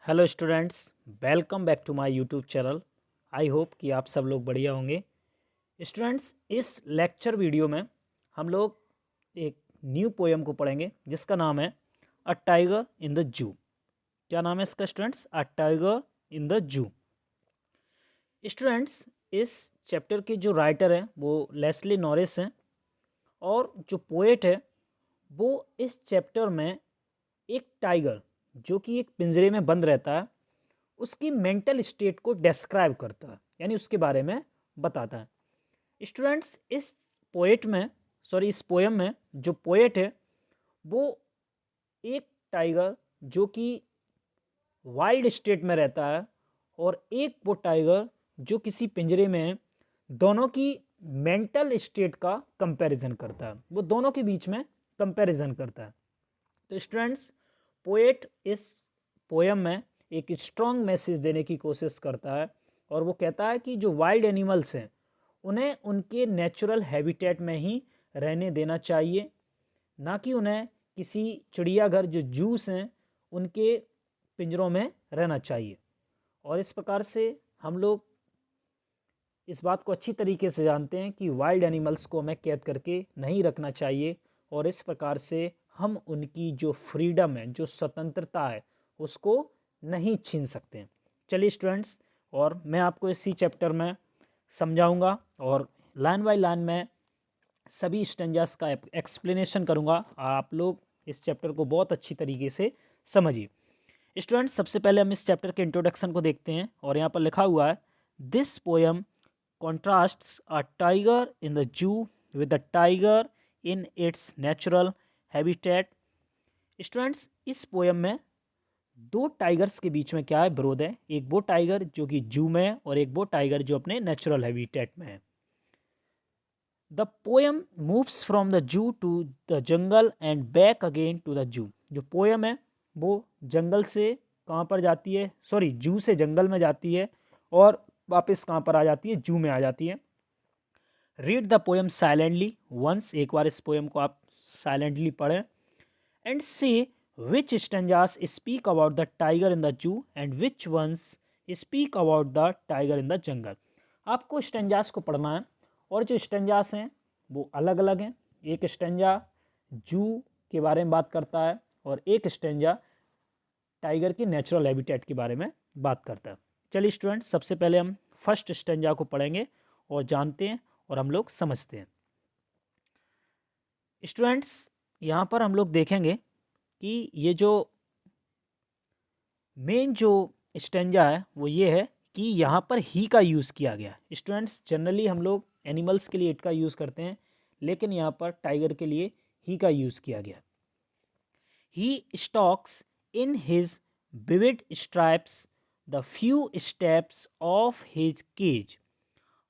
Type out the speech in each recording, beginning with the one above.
Hello students, welcome back to my YouTube channel. I hope कि आप सब लोग बढ़िया होंगे। स्टूडेंट्स, इस लेक्चर वीडियो में हम लोग एक न्यू पोएम को पढ़ेंगे जिसका नाम है अ टाइगर इन द जू। क्या नाम है इसका students? A tiger in the जू। स्टूडेंट्स, इस चैप्टर के जो राइटर हैं वो लेस्ली नॉरिस हैं और जो पोएट है वो इस चैप्टर में एक टाइगर जो कि एक पिंजरे में बंद रहता है उसकी मेंटल स्टेट को डिस्क्राइब करता है, यानी उसके बारे में बताता है। स्टूडेंट्स, इस पोएम में जो पोएट है वो एक टाइगर जो कि वाइल्ड स्टेट में रहता है और एक वो टाइगर जो किसी पिंजरे में है, दोनों की मेंटल स्टेट का कंपैरिजन करता है। वो दोनों के बीच में कंपैरिजन करता है। तो स्टूडेंट्स, पोएट इस पोएम में एक स्ट्रॉन्ग मैसेज देने की कोशिश करता है और वो कहता है कि जो वाइल्ड एनिमल्स हैं उन्हें उनके नेचुरल हैबिटेट में ही रहने देना चाहिए, ना कि उन्हें किसी चिड़ियाघर जो जूस हैं उनके पिंजरों में रहना चाहिए। और इस प्रकार से हम लोग इस बात को अच्छी तरीके से जानते हैं कि वाइल्ड एनिमल्स को हमें कैद करके नहीं रखना चाहिए और इस प्रकार से हम उनकी जो फ्रीडम है, जो स्वतंत्रता है, उसको नहीं छीन सकते। चलिए स्टूडेंट्स, और मैं आपको इसी चैप्टर में समझाऊंगा और लाइन बाय लाइन में सभी स्टेंजास का एक्सप्लेनेशन करूंगा। आप लोग इस चैप्टर को बहुत अच्छी तरीके से समझिए। स्टूडेंट्स, सबसे पहले हम इस चैप्टर के इंट्रोडक्शन को देखते हैं और यहाँ पर लिखा हुआ है, this poem contrasts a tiger in the zoo with a tiger in its natural habitat। Students, इस पोएम में दो टाइगर्स के बीच में क्या है? विरोध है। एक वो टाइगर जो कि जू में है और एक वो टाइगर जो अपने नेचुरल हैबिटेट में है। The poem moves from the zoo to the jungle and back again to the zoo. जो पोएम है वो जंगल से कहाँ पर जाती है? सॉरी, जू से जंगल में जाती है और वापस कहाँ पर आ जाती है? जू में आ जाती है। Read the poem silently once. एक बार इस पोएम को आप साइलेंटली पढ़ें and see which stanzas speak about the tiger in the zoo and which ones speak about the tiger in the jungle. आपको स्टेंजास को पढ़ना है और जो स्टेंजास हैं वो अलग अलग हैं। एक स्टेंजा जू के बारे में बात करता है और एक स्टेंजा टाइगर की नेचुरल हैबिटेट के बारे में बात करता है। चलिए स्टूडेंट्स, सबसे पहले हम फर्स्ट स्टेंजा को पढ़ेंगे और जानते हैं और हम लोग समझते हैं। स्टूडेंट्स, यहाँ पर हम लोग देखेंगे कि ये जो मेन जो स्टेंजा है वो ये है कि यहाँ पर ही का यूज़ किया गया। स्टूडेंट्स, जनरली हम लोग एनिमल्स के लिए इट का यूज़ करते हैं, लेकिन यहाँ पर टाइगर के लिए ही का यूज़ किया गया। He stalks in his vivid stripes the few steps of his cage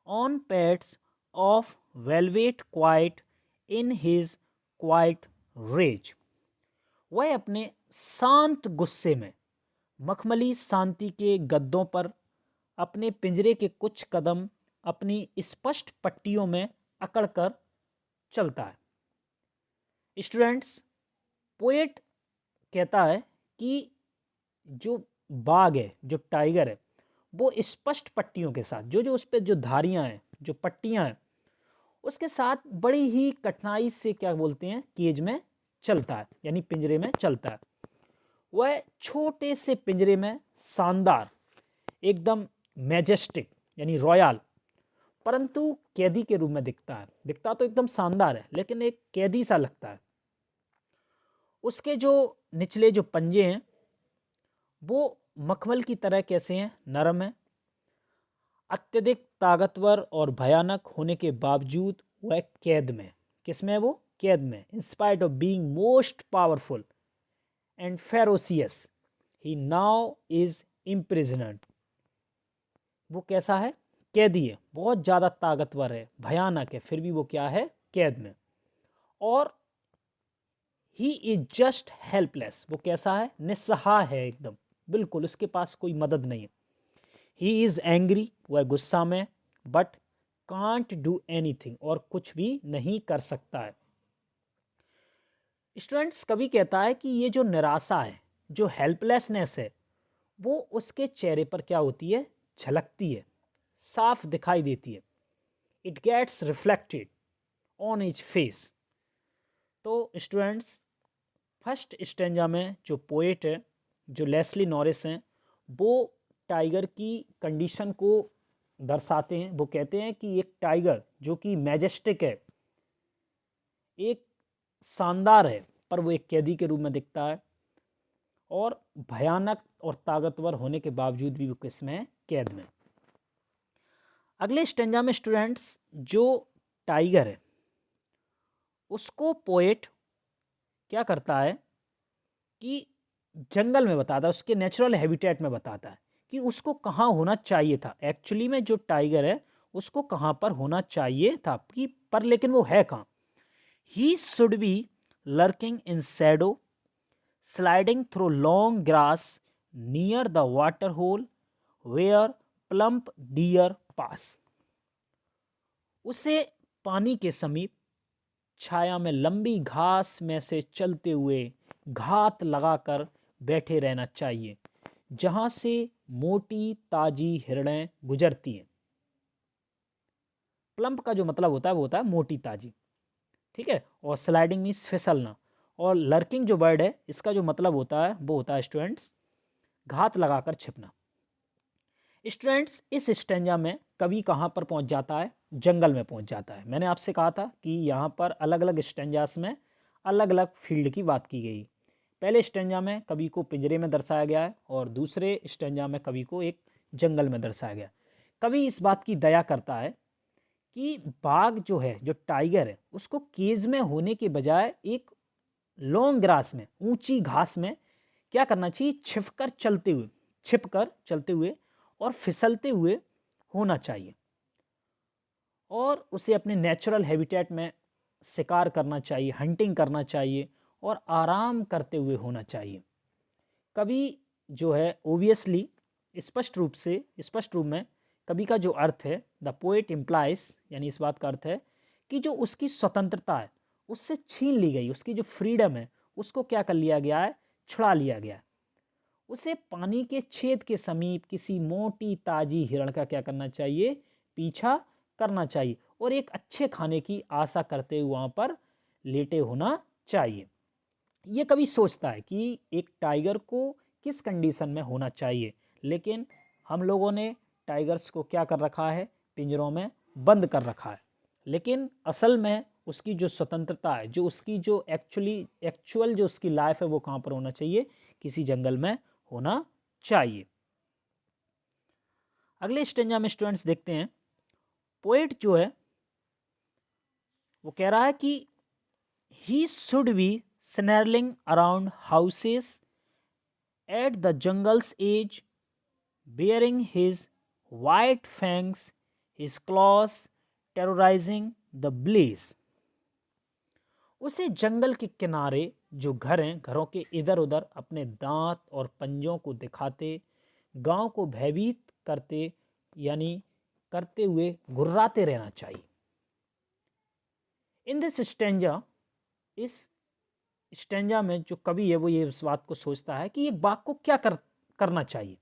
on pads of velvet quiet in his quiet rage। वह अपने शांत गुस्से में मखमली शांति के गद्दों पर अपने पिंजरे के कुछ कदम अपनी स्पष्ट पट्टियों में अकड़कर चलता है। स्टूडेंट्स, पोएट कहता है कि जो बाघ है, जो टाइगर है, वो स्पष्ट पट्टियों के साथ जो जो उस पर जो धारियां हैं, जो पट्टियां हैं, उसके साथ बड़ी ही कठिनाई से क्या बोलते हैं, केज में चलता है, यानी पिंजरे में चलता है। वह छोटे से पिंजरे में शानदार, एकदम मैजेस्टिक यानी रॉयल, परंतु कैदी के रूप में दिखता है। दिखता तो एकदम शानदार है लेकिन एक कैदी सा लगता है। उसके जो निचले जो पंजे हैं वो मखमल की तरह कैसे हैं? नरम है। अत्यधिक ताकतवर और भयानक होने के बावजूद वह कैद में। किस में है वो? कैद में। In spite of being most powerful and ferocious he now is imprisoned. वो कैसा है? कैदी है, बहुत ज़्यादा ताकतवर है, भयानक है, फिर भी वो क्या है? कैद में। और ही इज जस्ट हेल्पलेस। वो कैसा है? निस्सहाय है एकदम, बिल्कुल उसके पास कोई मदद नहीं है। ही इज़ एंग्री, वह गुस्सा में, बट कांट डू एनीथिंग, और कुछ भी नहीं कर सकता है। स्टूडेंट्स, कभी कहता है कि ये जो निराशा है, जो हेल्पलेसनेस है, वो उसके चेहरे पर क्या होती है, झलकती है, साफ दिखाई देती है। It gets reflected on his face. तो स्टूडेंट्स, फर्स्ट स्टेंजा में जो पोएट है, जो लेस्ली नॉरिस हैं, वो टाइगर की कंडीशन को दर्शाते हैं। वो कहते हैं कि एक टाइगर जो कि मैजेस्टिक है, एक शानदार है, पर वो एक कैदी के रूप में दिखता है, और भयानक और ताकतवर होने के बावजूद भी वो किसमें है, कैद में। अगले स्टेंजा में स्टूडेंट्स, जो टाइगर है उसको पोएट क्या करता है कि जंगल में बताता है, उसके नेचुरल हैबिटेट में बताता है कि उसको कहाँ होना चाहिए था। एक्चुअली में जो टाइगर है उसको कहाँ पर होना चाहिए था, कि पर लेकिन वो है कहाँ। He should be lurking in shadow, sliding through long grass near the water hole where plump deer pass. उसे पानी के समीप छाया में लंबी घास में से चलते हुए घात लगाकर बैठे रहना चाहिए, जहां से मोटी ताजी हिरणें गुजरती हैं। प्लम्प का जो मतलब होता है वो होता है मोटी ताजी, ठीक है। और स्लाइडिंग मीन्स फिसलना। और लर्किंग जो वर्ड है, इसका जो मतलब होता है वो होता है स्टूडेंट्स घात लगाकर छिपना। स्टूडेंट्स, इस स्टेंजा में कवि कहाँ पर पहुँच जाता है, जंगल में पहुँच जाता है। मैंने आपसे कहा था कि यहाँ पर अलग अलग स्टेंजास में अलग अलग फील्ड की बात की गई। पहले स्टेंजा में कवि को पिंजरे में दर्शाया गया है, और दूसरे स्टेंजा में कवि को एक जंगल में दर्शाया गया। कवि इस बात की दया करता है कि बाघ जो है, जो टाइगर है, उसको केज में होने के बजाय एक लॉन्ग ग्रास में, ऊंची घास में क्या करना चाहिए, छिपकर चलते हुए और फिसलते हुए होना चाहिए, और उसे अपने नेचुरल हैबिटेट में शिकार करना चाहिए, हंटिंग करना चाहिए, और आराम करते हुए होना चाहिए। कभी जो है ओबियसली स्पष्ट रूप में कवि का जो अर्थ है, द पोएट इम्प्लाइज, यानी इस बात का अर्थ है कि जो उसकी स्वतंत्रता है उससे छीन ली गई, उसकी जो फ्रीडम है उसको क्या कर लिया गया है, छुड़ा लिया गया है। उसे पानी के छेद के समीप किसी मोटी ताजी हिरण का क्या करना चाहिए, पीछा करना चाहिए, और एक अच्छे खाने की आशा करते हुए वहाँ पर लेटे होना चाहिए। ये कभी सोचता है कि एक टाइगर को किस कंडीशन में होना चाहिए, लेकिन हम लोगों ने टाइगर्स को क्या कर रखा है, पिंजरों में बंद कर रखा है। लेकिन असल में उसकी जो स्वतंत्रता है, जो उसकी जो एक्चुअल जो उसकी लाइफ है, वो कहाँ पर होना चाहिए, किसी जंगल में होना चाहिए। अगले स्टेंजा में स्टूडेंट्स देखते हैं, पोएट जो है वो कह रहा है कि ही should B snarling around houses at the jungle's edge, bearing his white fangs, his claws terrorizing the blaze. उसे जंगल के किनारे जो घर हैं, घरों के इधर उधर अपने दांत और पंजों को दिखाते, गांव को भयभीत करते, यानी करते हुए गुर्राते रहना चाहिए। इन दिस स्टेंजा, इस स्टेंजा में जो कवि है वो ये इस बात को सोचता है कि एक बाघ को क्या करना चाहिए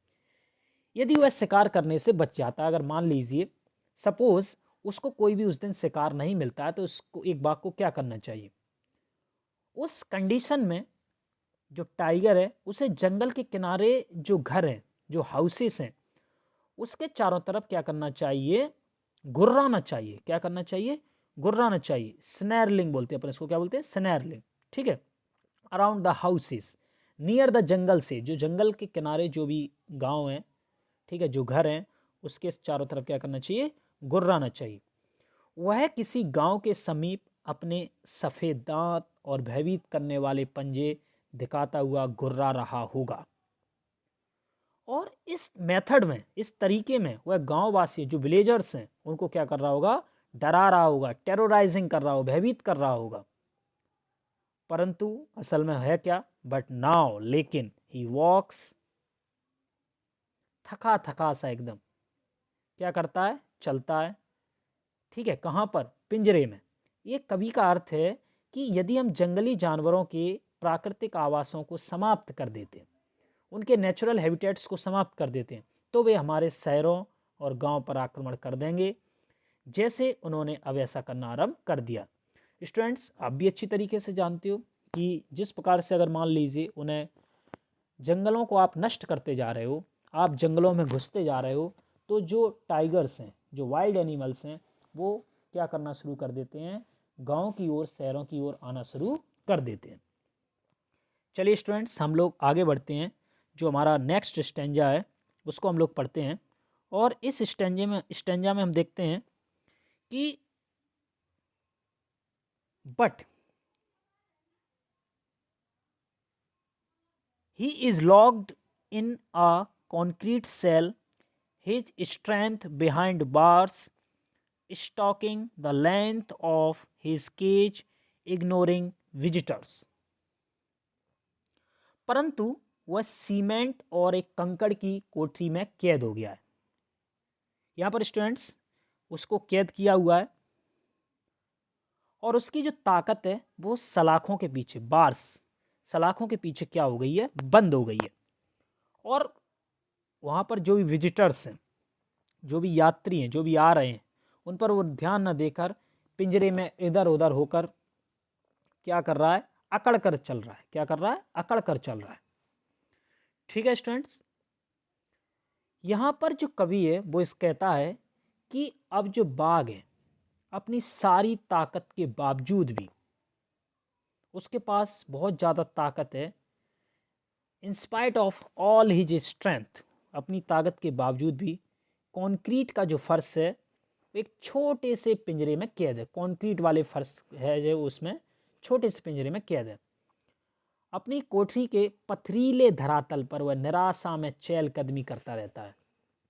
यदि वह शिकार करने से बच जाता है। अगर मान लीजिए सपोज उसको कोई भी उस दिन शिकार नहीं मिलता है, तो उसको, एक बाघ को क्या करना चाहिए। उस कंडीशन में जो टाइगर है उसे जंगल के किनारे जो घर हैं, जो हाउसेस हैं, उसके चारों तरफ क्या करना चाहिए, गुर्राना चाहिए। क्या करना चाहिए, गुर्राना चाहिए। स्नैरलिंग बोलते हैं अपन इसको, क्या बोलते हैं, स्नैरलिंग, ठीक है। Around the houses, near the jungle से, जो जंगल के किनारे जो भी गांव हैं, ठीक है, जो घर हैं, उसके चारों तरफ क्या करना चाहिए, गुर्राना चाहिए। वह किसी गांव के समीप अपने सफ़ेद दांत और भयभीत करने वाले पंजे दिखाता हुआ गुर्रा रहा होगा। और इस मेथड में, इस तरीके में वह गांववासी जो विलेजर्स हैं उनको क्या कर रहा होगा, डरा रहा होगा, टेरोराइजिंग कर रहा होगा, भयभीत कर रहा होगा। परंतु असल में है क्या, बट नाउ, लेकिन ही वॉक्स, थका थका सा एकदम क्या करता है, चलता है, ठीक है। कहाँ पर, पिंजरे में। ये कवि का अर्थ है कि यदि हम जंगली जानवरों के प्राकृतिक आवासों को समाप्त कर देते, उनके नेचुरल हैबिटेट्स को समाप्त कर देते हैं, तो वे हमारे शहरों और गांव पर आक्रमण कर देंगे, जैसे उन्होंने अब ऐसा करना आरंभ कर दिया। स्टूडेंट्स, आप भी अच्छी तरीके से जानते हो कि जिस प्रकार से अगर मान लीजिए उन्हें जंगलों को आप नष्ट करते जा रहे हो, आप जंगलों में घुसते जा रहे हो, तो जो टाइगर्स हैं, जो वाइल्ड एनिमल्स हैं, वो क्या करना शुरू कर देते हैं, गांव की ओर, शहरों की ओर आना शुरू कर देते हैं। चलिए स्टूडेंट्स, हम लोग आगे बढ़ते हैं। जो हमारा नेक्स्ट स्टेंजा है उसको हम लोग पढ़ते हैं, और इस स्टेंजा में हम देखते हैं कि but he is locked in a concrete cell, his strength behind bars, stalking the length of his cage, ignoring visitors. परंतु वह सीमेंट और एक कंकड़ की कोठरी में कैद हो गया है। यहाँ पर स्टूडेंट्स उसको कैद किया हुआ है, और उसकी जो ताकत है वो सलाखों के पीछे, बार्स, सलाखों के पीछे क्या हो गई है, बंद हो गई है। और वहाँ पर जो भी विजिटर्स हैं, जो भी यात्री हैं, जो भी आ रहे हैं, उन पर वो ध्यान न देकर पिंजरे में इधर उधर होकर क्या कर रहा है, अकड़ कर चल रहा है। क्या कर रहा है, अकड़ कर चल रहा है। ठीक है स्टूडेंट्स, यहाँ पर जो कवि है वो इस कहता है कि अब जो बाघ है अपनी सारी ताकत के बावजूद भी, उसके पास बहुत ज़्यादा ताकत है, इन spite of all his strength, अपनी ताकत के बावजूद भी कंक्रीट का जो फर्श है एक छोटे से पिंजरे में कैद है। कंक्रीट वाले फर्श है जो, उसमें छोटे से पिंजरे में कैद है। अपनी कोठरी के पथरीले धरातल पर वह निराशा में चहलकदमी करता रहता है।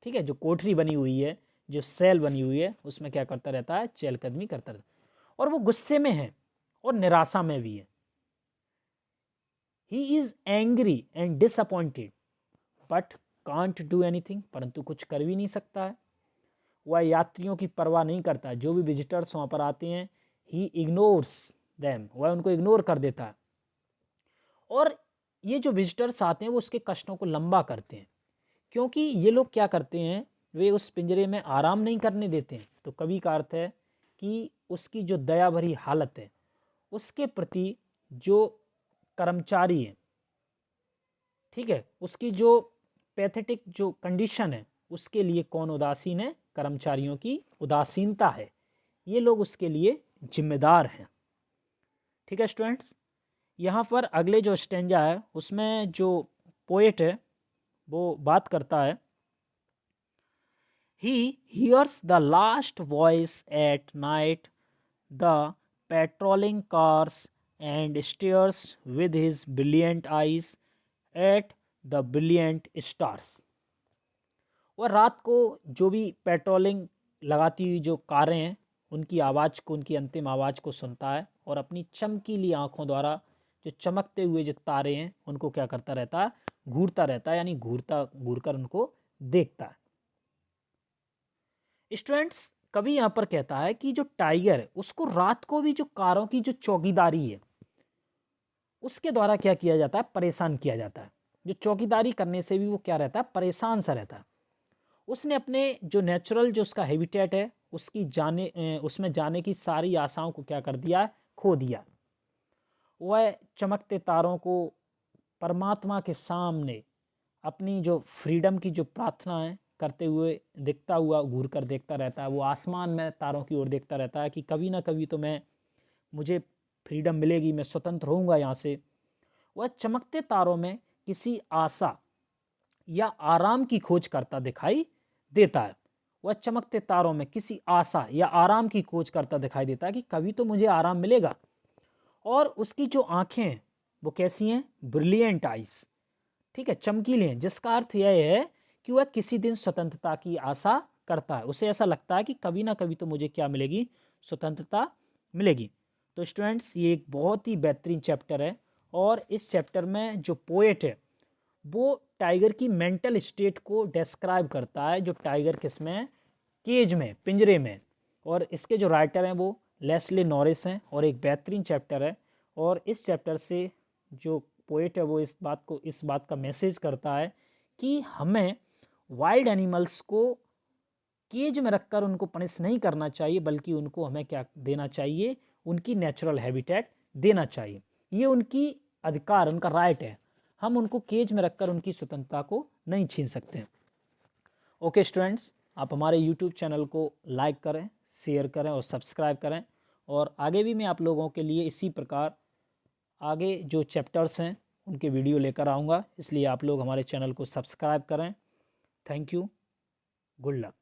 ठीक है, जो कोठरी बनी हुई है, जो सेल बनी हुई है, उसमें क्या करता रहता है, चहलकदमी करता रहता है। और वो गुस्से में है और निराशा में भी है। He is angry and disappointed but can't do anything, परंतु कुछ कर भी नहीं सकता है। वह यात्रियों की परवाह नहीं करता, जो भी विजिटर्स वहाँ पर आते हैं, he ignores them, वह उनको इग्नोर कर देता है। और ये जो विजिटर्स आते हैं वो उसके कष्टों को लंबा करते हैं, क्योंकि ये लोग क्या करते हैं, वे उस पिंजरे में आराम नहीं करने देते हैं। तो कवि का अर्थ है कि उसकी जो दया भरी हालत है, उसके प्रति जो कर्मचारी है, ठीक है, उसकी जो पैथेटिक जो कंडीशन है, उसके लिए कौन उदासीन है, कर्मचारियों की उदासीनता है। ये लोग उसके लिए जिम्मेदार हैं। ठीक है स्टूडेंट्स, यहाँ पर अगले जो स्टेंजा है उसमें जो पोएट है वो बात करता है, He hears the last voice at night, the patrolling cars, and stares with his brilliant eyes at the brilliant stars. और रात को जो भी पेट्रोलिंग लगाती हुई जो कारें हैं, उनकी आवाज़ को, उनकी अंतिम आवाज़ को सुनता है, और अपनी चमकीली आँखों द्वारा जो चमकते हुए जो तारे हैं उनको क्या करता रहता है, घूरता रहता है, यानी घूरकर उनको देखता है। स्टूडेंट्स, कवि यहाँ पर कहता है कि जो टाइगर है उसको रात को भी जो कारों की जो चौकीदारी है उसके द्वारा क्या किया जाता है, परेशान किया जाता है। जो चौकीदारी करने से भी वो क्या रहता है, परेशान सा रहता है। उसने अपने जो नेचुरल जो उसका हैबिटेट है उसमें जाने की सारी आशाओं को क्या कर दिया, खो दिया। वह चमकते तारों को परमात्मा के सामने अपनी जो फ्रीडम की जो प्रार्थना है करते हुए दिखता हुआ घूर कर देखता रहता है। वो आसमान में तारों की ओर देखता रहता है कि कभी ना कभी तो मुझे फ्रीडम मिलेगी, मैं स्वतंत्र होऊंगा यहाँ से। वह चमकते तारों में किसी आशा या आराम की खोज करता दिखाई देता है। वह चमकते तारों में किसी आशा या आराम की खोज करता दिखाई देता है कि कभी तो मुझे आराम मिलेगा। और उसकी जो आंखें हैं वो कैसी हैं, ब्रिलियंट आइज, ठीक है, चमकीले हैं, जिसका अर्थ यह है कि वह किसी दिन स्वतंत्रता की आशा करता है। उसे ऐसा लगता है कि कभी ना कभी तो मुझे क्या मिलेगी, स्वतंत्रता मिलेगी। तो स्टूडेंट्स, ये एक बहुत ही बेहतरीन चैप्टर है, और इस चैप्टर में जो पोएट है वो टाइगर की मेंटल स्टेट को डिस्क्राइब करता है, जो टाइगर किसमें, केज में, पिंजरे में। और इसके जो राइटर हैं वो लेस्ली नॉरिस हैं, और एक बेहतरीन चैप्टर है। और इस चैप्टर से जो पोएट है वो इस बात का मैसेज करता है कि हमें वाइल्ड एनिमल्स को केज में रखकर उनको पनिश नहीं करना चाहिए, बल्कि उनको हमें क्या देना चाहिए, उनकी नेचुरल हैबिटेट देना चाहिए। ये उनकी अधिकार, उनका राइट है। हम उनको केज में रखकर उनकी स्वतंत्रता को नहीं छीन सकते। ओके स्टूडेंट्स, आप हमारे यूट्यूब चैनल को लाइक करें, शेयर करें और सब्सक्राइब करें, और आगे भी मैं आप लोगों के लिए इसी प्रकार आगे जो चैप्टर्स हैं उनके वीडियो लेकर आऊँगा, इसलिए आप लोग हमारे चैनल को सब्सक्राइब करें। Thank you, good luck.